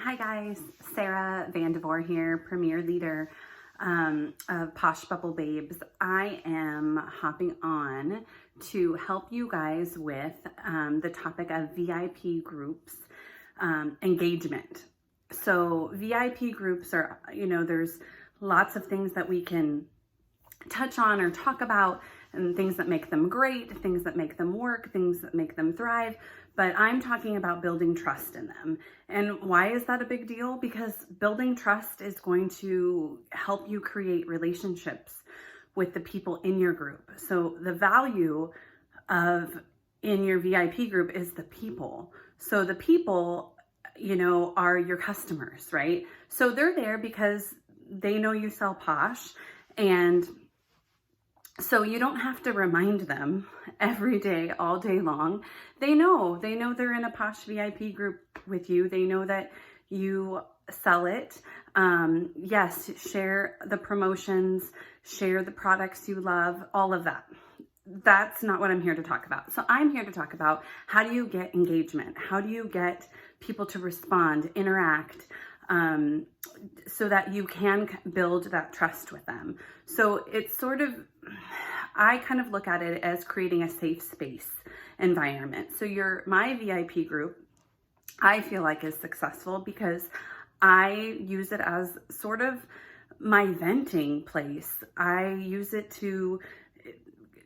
Hi guys, Sara Vandevore here, Premier Leader of Posh Bubble Babes. I am hopping on to help you guys with the topic of VIP groups engagement. So VIP groups are, there's lots of things that we can touch on or talk about, and things that make them great, things that make them work, things that make them thrive. But I'm talking about building trust in them. And why is that a big deal? Because building trust is going to help you create relationships with the people in your group. So the value in your VIP group is the people. So the people, are your customers, right? So they're there because they know you sell Posh, and so you don't have to remind them every day, all day long. They know they're in a Posh VIP group with you. They know that you sell it. Yes, share the promotions, share the products you love, all of that. That's not what I'm here to talk about. So I'm here to talk about, how do you get engagement? How do you get people to respond, interact, so that you can build that trust with them. So it's I kind of look at it as creating a safe space environment. So my VIP group, I feel like, is successful because I use it as sort of my venting place. I use it to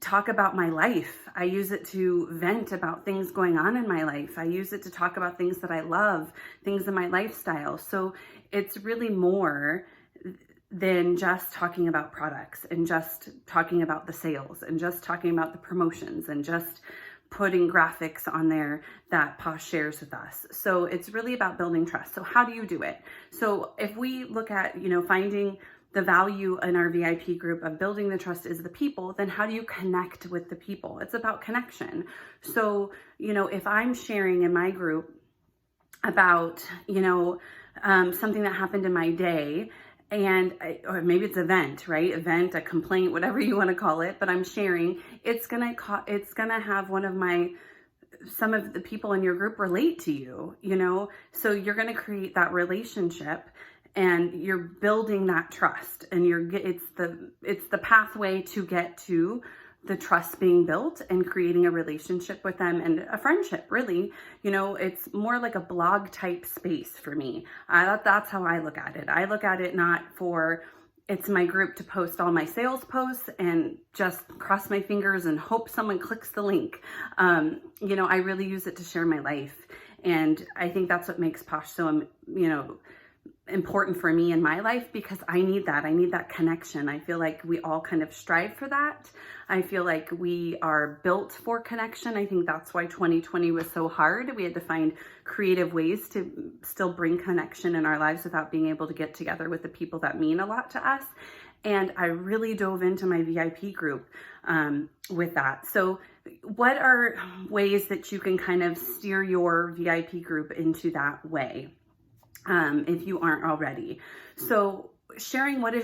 talk about my life. I use it to vent about things going on in my life. I use it to talk about things that I love, things in my lifestyle. So it's really more than just talking about products and just talking about the sales and just talking about the promotions and just putting graphics on there that Posh shares with us. So it's really about building trust. So how do you do it? So if we look at, finding the value in our VIP group of building the trust is the people, then how do you connect with the people? It's about connection. So, if I'm sharing in my group about, something that happened in my day, or maybe it's event, a complaint, whatever you want to call it, but I'm sharing, it's going to have some of the people in your group relate to you, so you're going to create that relationship. And you're building that trust, and it's the pathway to get to the trust being built and creating a relationship with them and a friendship, really. It's more like a blog type space for me. That's how I look at it. I look at it it's my group to post all my sales posts and just cross my fingers and hope someone clicks the link. I really use it to share my life. And I think that's what makes Posh so, important for me in my life, because I need that connection. I feel like we all kind of strive for that. I feel like we are built for connection. I think that's why 2020 was so hard. We had to find creative ways to still bring connection in our lives without being able to get together with the people that mean a lot to us. And I really dove into my VIP group with that. So what are ways that you can kind of steer your VIP group into that way? If you aren't already. So sharing what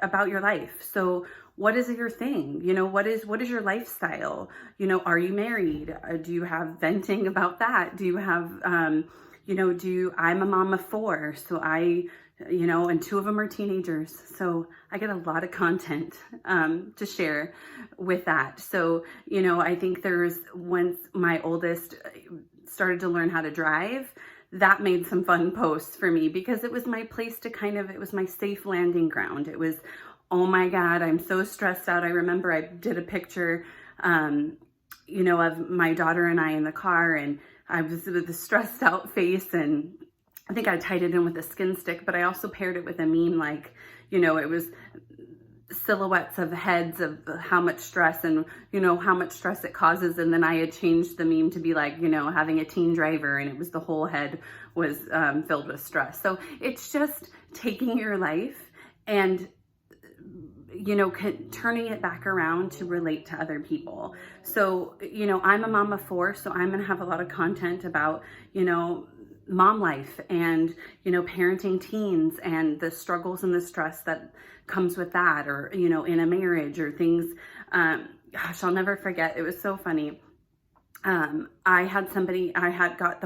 about your life. So what is your thing? What is your lifestyle? Are you married? Do you have venting about that? Do you have, I'm a mom of 4, so and 2 of them are teenagers. So I get a lot of content, to share with that. So, I think once my oldest started to learn how to drive, that made some fun posts for me, because it was my place to it was my safe landing ground. It was, oh my God, I'm so stressed out. I remember I did a picture, of my daughter and I in the car, and I was with a stressed out face, and I think I tied it in with a skin stick, but I also paired it with a meme, it was silhouettes of heads of how much stress and how much stress it causes. And then I had changed the meme to be having a teen driver, and it was the whole head was filled with stress. So it's just taking your life and turning it back around to relate to other people. So I'm a mom of 4, so I'm gonna have a lot of content about mom life and parenting teens and the struggles and the stress that comes with that, or in a marriage, or things. Gosh, I'll never forget, it was so funny. I had got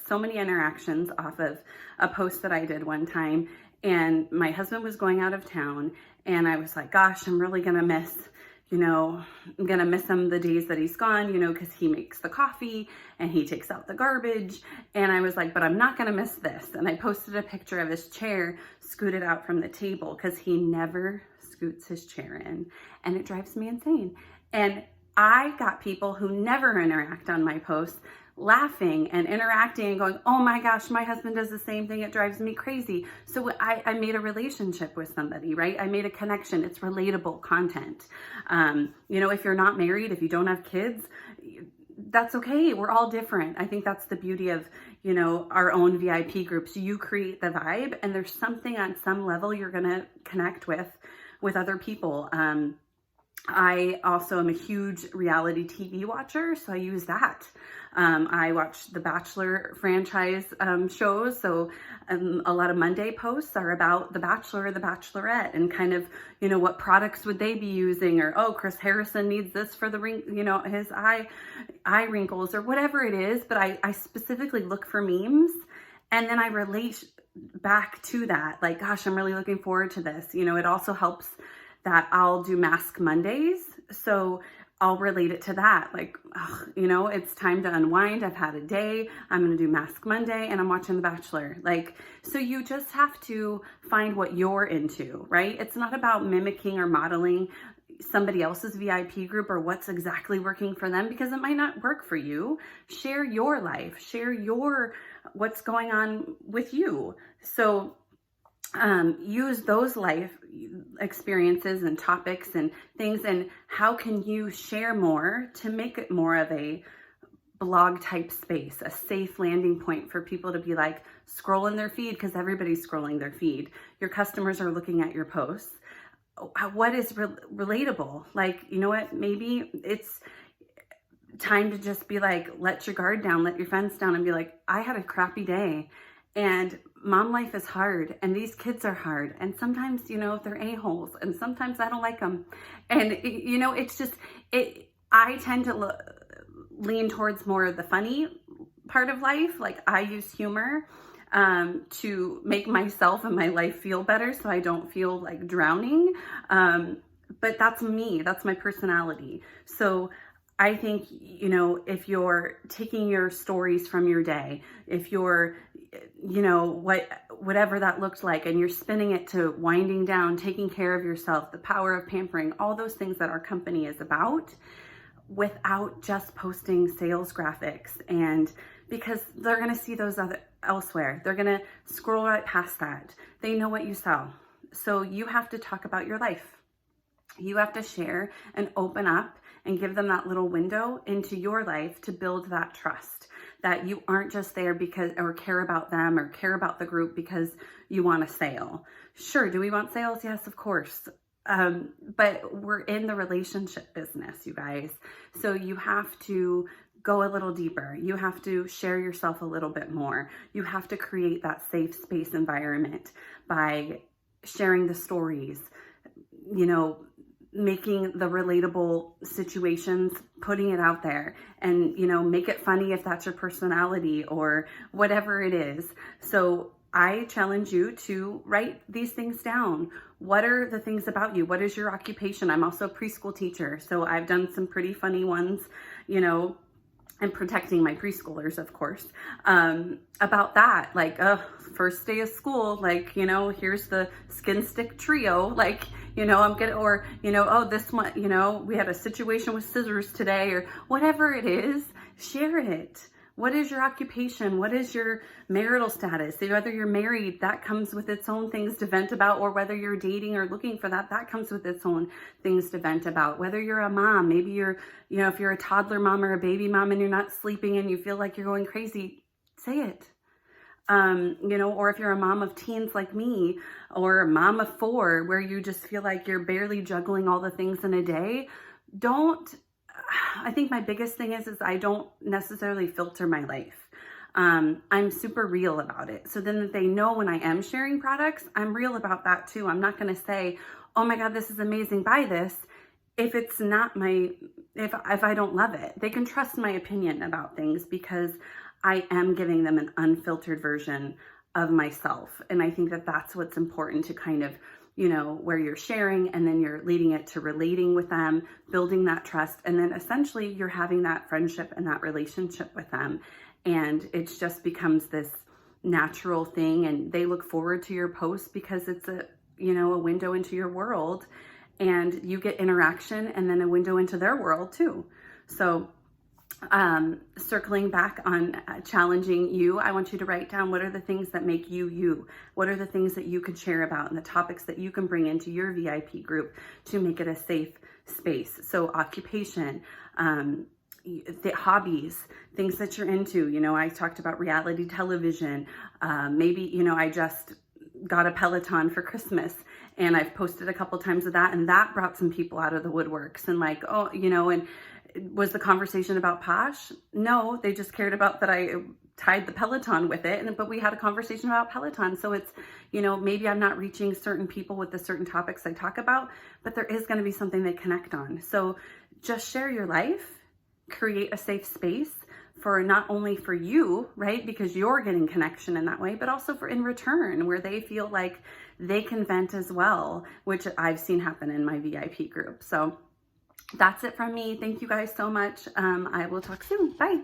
so many interactions off of a post that I did one time, and my husband was going out of town, and I was like, gosh, I'm really gonna miss, I'm gonna miss him the days that he's gone, because he makes the coffee and he takes out the garbage. And I was like, but I'm not gonna miss this. And I posted a picture of his chair scooted out from the table, because he never scoots his chair in, and it drives me insane. And I got people who never interact on my posts laughing and interacting and going, oh my gosh, my husband does the same thing. It drives me crazy. So I made a relationship with somebody, right? I made a connection. It's relatable content. If you're not married, if you don't have kids, that's okay. We're all different. I think that's the beauty of, our own VIP groups. You create the vibe, and there's something on some level you're going to connect with other people. I also am a huge reality TV watcher, so I use that. I watch the Bachelor franchise shows, so a lot of Monday posts are about the Bachelor or the Bachelorette, and kind of, what products would they be using, or, oh, Chris Harrison needs this for the his eye wrinkles, or whatever it is. But I specifically look for memes, and then I relate back to that. Like, gosh, I'm really looking forward to this. It also helps that I'll do Mask Mondays. So I'll relate it to that. Like, it's time to unwind. I've had a day. I'm going to do Mask Monday, and I'm watching The Bachelor. Like, so you just have to find what you're into, right? It's not about mimicking or modeling somebody else's VIP group or what's exactly working for them, because it might not work for you. Share your life, share what's going on with you. So use those life experiences and topics and things, and how can you share more to make it more of a blog type space, a safe landing point for people to be like scrolling their feed, because everybody's scrolling their feed. Your customers are looking at your posts. What is relatable? Like, you know what, maybe it's time to just be like, let your guard down, let your fence down, and be like, I had a crappy day, and mom life is hard, and these kids are hard, and sometimes, they're a-holes, and sometimes I don't like them. And, it's just, I tend to lean towards more of the funny part of life. Like, I use humor to make myself and my life feel better, so I don't feel like drowning. But that's me, that's my personality. So I think, if you're taking your stories from your day, if you're, whatever that looked like, and you're spinning it to winding down, taking care of yourself, the power of pampering, all those things that our company is about, without just posting sales graphics. And because they're going to see those elsewhere, they're going to scroll right past that. They know what you sell. So you have to talk about your life. You have to share and open up and give them that little window into your life to build that trust, that you aren't just there because, or care about them or care about the group because you want a sale. Sure, do we want sales? Yes, of course. But we're in the relationship business, you guys. So you have to go a little deeper. You have to share yourself a little bit more. You have to create that safe space environment by sharing the stories, making the relatable situations, putting it out there, and, make it funny if that's your personality or whatever it is. So I challenge you to write these things down. What are the things about you? What is your occupation? I'm also a preschool teacher, so I've done some pretty funny ones, and protecting my preschoolers, of course, about that. Like, first day of school, like, here's the skin stick trio, like, I'm gonna, or, oh, this one, we had a situation with scissors today, or whatever it is, share it. What is your occupation? What is your marital status? Whether you're married, that comes with its own things to vent about, or whether you're dating or looking for that, that comes with its own things to vent about. Whether you're a mom, maybe you're, if you're a toddler mom or a baby mom and you're not sleeping and you feel like you're going crazy, say it. Or if you're a mom of teens like me, or a mom of 4, where you just feel like you're barely juggling all the things in a day, I think my biggest thing is I don't necessarily filter my life. I'm super real about it. So then that they know when I am sharing products, I'm real about that too. I'm not going to say, oh my God, this is amazing, buy this. if it's not if I don't love it, they can trust my opinion about things because I am giving them an unfiltered version of myself. And I think that that's what's important to kind of, where you're sharing and then you're leading it to relating with them, building that trust. And then essentially you're having that friendship and that relationship with them. And it just becomes this natural thing. And they look forward to your posts because it's a window into your world, and you get interaction and then a window into their world too. So circling back on challenging you, I want you to write down what are the things that make you you. What are the things that you could share about and the topics that you can bring into your VIP group to make it a safe space. So occupation, the hobbies, things that you're into. I talked about reality television. Maybe, I just got a Peloton for Christmas and I've posted a couple times of that, and that brought some people out of the woodworks and like, oh, and was the conversation about Posh? No, they just cared about that I tied the Peloton with it, but we had a conversation about Peloton. So it's, maybe I'm not reaching certain people with the certain topics I talk about, but there is going to be something they connect on. So just share your life, create a safe space for not only for you, right? Because you're getting connection in that way, but also for in return where they feel like they can vent as well, which I've seen happen in my VIP group. So that's it from me. Thank you guys so much. I will talk soon. Bye.